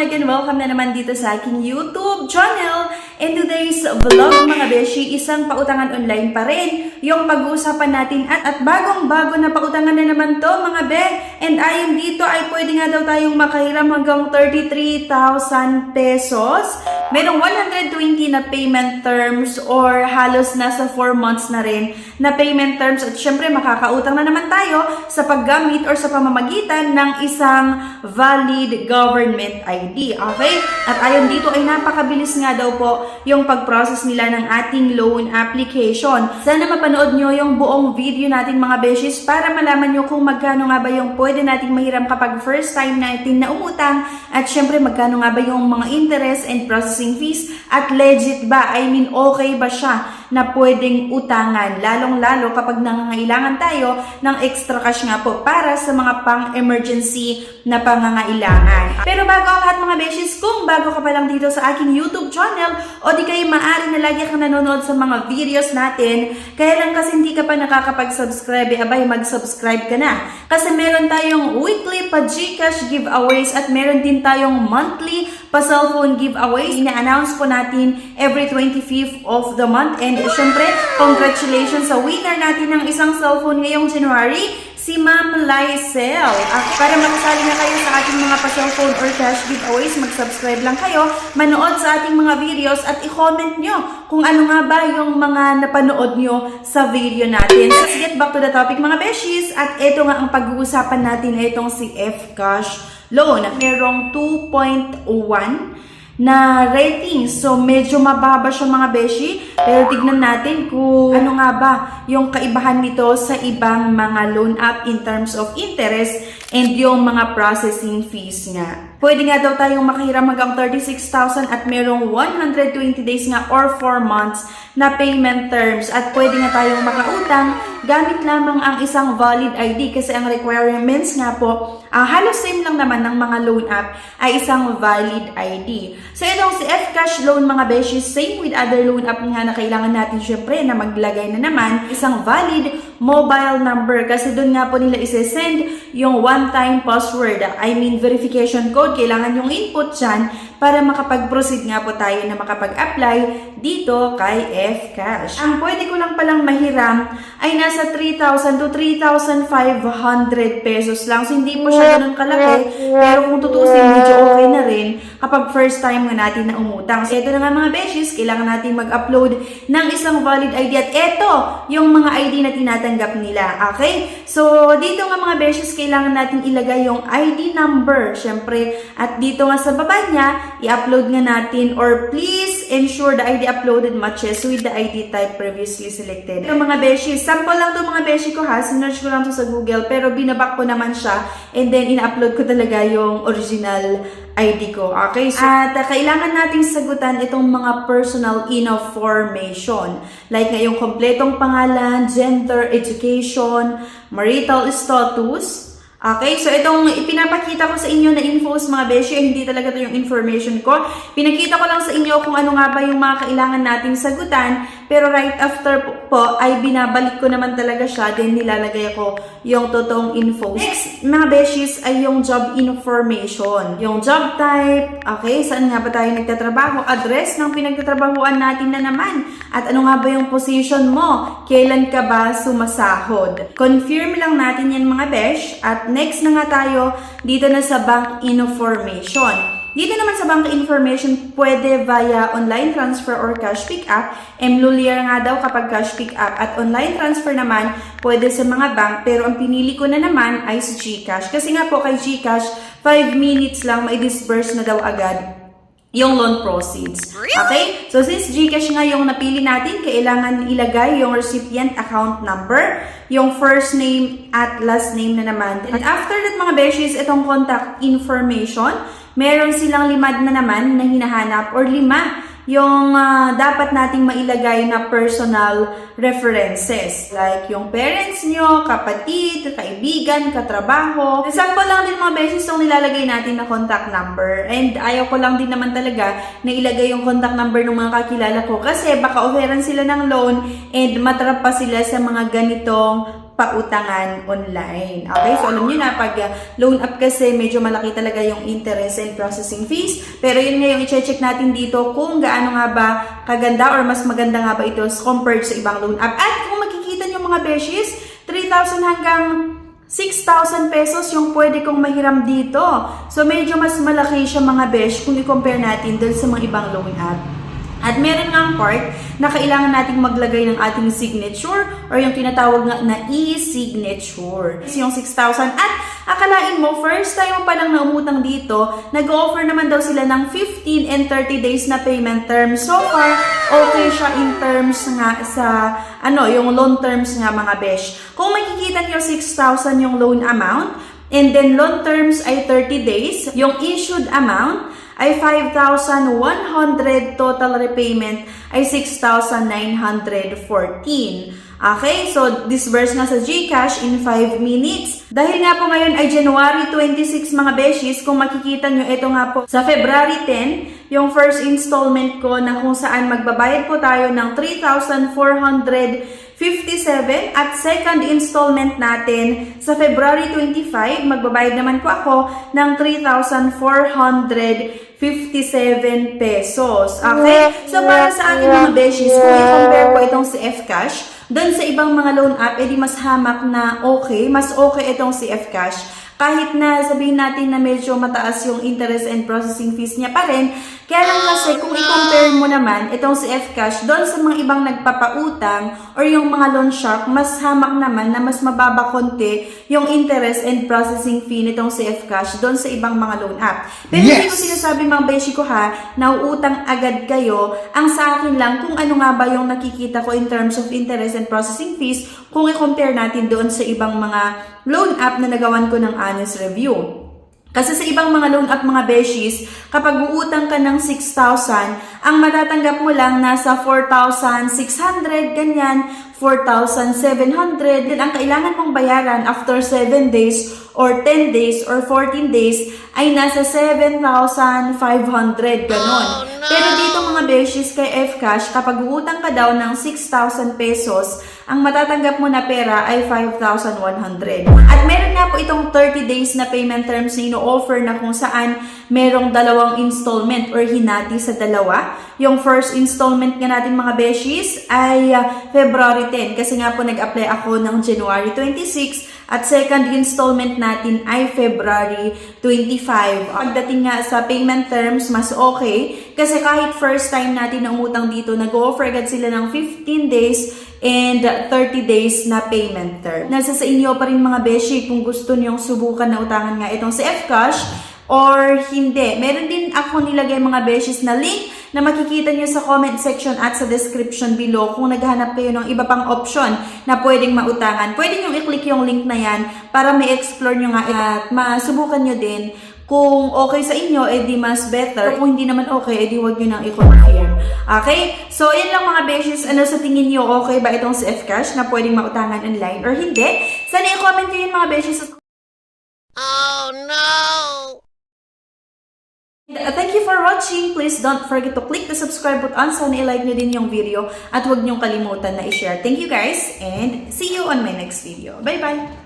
everyone! Again, welcome na naman dito sa aking YouTube channel. In today's vlog mga beshi, isang pautangan online pa rin yung pag-uusapan natin at bagong-bago na pautangan na naman to mga be. And ayon dito ay pwede nga daw tayong makahiram hanggang 33,000 pesos. Merong 120 na payment terms or halos nasa 4 months na rin na payment terms at syempre makakautang na naman tayo sa paggamit or sa pamamagitan ng isang valid government ID. Okay? At ayon dito ay napakabilis nga daw po yung pag-process nila ng ating loan application. Sana mapanood nyo yung buong video natin mga beshies para malaman nyo kung magkano nga ba yung pwede nating mahiram kapag first time natin na umutang at syempre magkano nga ba yung mga interest and processing fees at legit ba? I mean, okay ba siya na pwedeng utangan, lalong-lalo kapag nangangailangan tayo ng extra cash nga po para sa mga pang-emergency na pangangailangan. Pero bago ang lahat mga beshies, kung bago ka pa lang dito sa aking YouTube channel o di kayo maaari na lagi kang nanonood sa mga videos natin, kaya lang kasi hindi ka pa nakakapag-subscribe, abay mag-subscribe ka na. Kasi meron tayong weekly pa GCash giveaways at meron din tayong monthly pa cellphone giveaways. Ina-announce po natin every 25th of the month. And syempre, congratulations sa winner natin ng isang cellphone ngayong January, si Ma'am Lysel. Para makasali na kayo sa ating mga pa-cellphone or cash giveaways, mag-subscribe lang kayo, manood sa ating mga videos at i-comment nyo kung ano nga ba yung mga napanood nyo sa video natin. Let's get back to the topic mga beshies. At ito nga ang pag-uusapan natin na itong si Fcash Loan. Merong 2.1 na rating. So, medyo mababa siya mga beshi. Pero tignan natin kung ano nga ba yung kaibahan nito sa ibang mga loan app in terms of interest and yung mga processing fees nga. Pwede nga daw tayong makahiram hanggang 36,000 at merong 120 days nga or 4 months na payment terms. At pwede nga tayong makautang gamit lamang ang isang valid ID kasi ang requirements nga po, halos same lang naman ng mga loan app ay isang valid ID. So itong si Fcash Loan mga beshi, same with other loan app nga na kailangan natin syempre na maglagay na naman isang valid mobile number kasi doon nga po nila isesend yung one-time password. I mean verification code, kailangan yung input dyan para makapag-proceed nga po tayo na makapag-apply dito kay Fcash. Ang pwede ko lang palang mahiram ay nasa 3,000 to 3,500 pesos lang. So hindi po siya ganun kalaki, pero kung tutuusin, medyo okay na rin kapag first time nga natin na umutang. So ito na nga mga beshies, kailangan natin mag-upload ng isang valid ID at ito yung mga ID na tinatanggap nila. Okay? So dito nga mga beshies, kailangan natin ilagay yung ID number, syempre, at dito nga sa baba niya, i-upload nga natin or please ensure the ID uploaded matches with the ID type previously selected. Ito mga beshi, sample lang to mga beshi ko ha, sinerch ko lang to sa Google pero binabak ko naman siya and then in-upload ko talaga yung original ID ko. Okay? So, at kailangan nating sagutan itong mga personal information like nga yung kompletong pangalan, gender, education, marital status. Okay, so itong ipinapakita ko sa inyo na infos mga beshi, hindi talaga ito yung information ko. Pinakita ko lang sa inyo kung ano nga ba yung mga kailangan nating sagutan. Pero right after po ay binabalik ko naman talaga siya. Then nilalagay ko yung totoong info. Next, mga beshies ay yung job information. Yung job type, okay, saan nga ba tayo nagtatrabaho? Address ng pinagtatrabahuan natin na naman. At ano nga ba yung position mo? Kailan ka ba sumasahod? Confirm lang natin yan mga besh. At next na nga tayo dito na sa bank information. Dito naman sa bank information, pwede via online transfer or cash pick-up. MLulier nga daw kapag cash pick-up. At online transfer naman, pwede sa mga bank. Pero ang pinili ko na naman ay si GCash. Kasi nga po kay GCash, 5 minutes lang may disburse na daw agad yung loan proceeds. Okay? So, since GCash nga yung napili natin, kailangan ilagay yung recipient account number, yung first name at last name na naman. And after that, mga beshies, itong contact information, meron silang 5 na naman na hinahanap or 5 yung dapat nating mailagay na personal references. Like yung parents nyo, kapatid, kaibigan, katrabaho. Example lang din mga beses yung nilalagay natin na contact number. And ayaw ko lang din naman talaga na ilagay yung contact number ng mga kakilala ko kasi baka offeran sila ng loan and matrap pa sila sa mga ganitong pautangan online. Okay? So, alam nyo na, pag loan app kasi, medyo malaki talaga yung interest and processing fees. Pero yun nga yung i-check natin dito kung gaano nga ba kaganda or mas maganda nga ba ito compared sa ibang loan app. At kung makikita nyo mga beshies, 3,000 hanggang 6,000 pesos yung pwede kong mahiram dito. So, medyo mas malaki siya mga besh kung i-compare natin dun sa mga ibang loan app. At meron nga part na kailangan nating maglagay ng ating signature or yung tinatawag nga na e-signature. Yung 6,000 at akalain mo, first time mo palang naumutang dito, nag-offer naman daw sila ng 15 and 30 days na payment term. So far, okay siya in terms nga sa yung loan terms nga mga besh. Kung makikita nyo 6,000 yung loan amount and then loan terms ay 30 days, yung issued amount ay 5,100, total repayment ay 6,914. Okay, so disburse nga sa GCash in 5 minutes. Dahil nga po ngayon ay January 26 mga beshies, kung makikita nyo, ito nga po sa February 10, yung first installment ko na kung saan magbabayad po tayo ng 3,457 at second installment natin sa February 25, magbabayad naman po ako ng 3,457 pesos. Okay? So, para sa ating mga beshies, kung i-compare ko itong si Fcash, doon sa ibang mga loan app, edi mas hamak na okay. Mas okay itong si Fcash. Kahit na sabihin natin na medyo mataas yung interest and processing fees niya pa rin, kaya lang kasi kung i-compare mo naman itong si Fcash doon sa mga ibang nagpapautang or yung mga loan shark, mas hamak naman na mas mababa konti yung interest and processing fee nitong si Fcash doon sa ibang mga loan app. Pero hindi ko sinasabi mga beshi ko ha, na uutang agad kayo. Ang sa akin lang kung ano nga ba yung nakikita ko in terms of interest and processing fees kung i-compare natin doon sa ibang mga loan app na nagawan ko ng honest review. Kasi sa ibang mga loan app mga beshies, kapag uutang ka ng 6,000, ang matatanggap mo lang nasa 4,600, ganyan, 4,700. Then ang kailangan mong bayaran after 7 days or 10 days or 14 days ay nasa 7,500, ganon. Pero dito mga beshies kay Fcash, kapag uutang ka daw ng 6,000 pesos, ang matatanggap mo na pera ay 5,100. At meron nga po itong 30 days na payment terms na ino-offer na kung saan merong dalawang installment or hinati sa dalawa. Yung first installment nga natin mga beshies ay February 10 kasi nga po nag-apply ako ng January 26 at second installment natin ay February 25. Pagdating nga sa payment terms, mas okay kasi kahit first time natin na umutang dito, nag-offer agad sila ng 15 days and 30 days na payment term. Nasa sa inyo pa rin mga beshi kung gusto niyong subukan na utangan nga itong si Fcash or hindi. Meron din ako nilagay mga beshies na link na makikita niyo sa comment section at sa description below kung naghahanap kayo ng iba pang option na pwedeng mautangan. Pwede niyo i-click yung link na yan para ma-explore nyo nga at masubukan nyo din. Kung okay sa inyo, edi mas better. Kung hindi naman okay, edi huwag nyo nang i-confirm. Okay? So, yun lang mga beshies. Ano sa tingin nyo, okay ba itong si Fcash na pwedeng mautangan online or hindi? Sana i-comment nyo yun mga beshies. Oh no! Thank you for watching. Please don't forget to click the subscribe button. Sana i-like nyo din yung video at huwag nyong kalimutan na i-share. Thank you guys and see you on my next video. Bye-bye!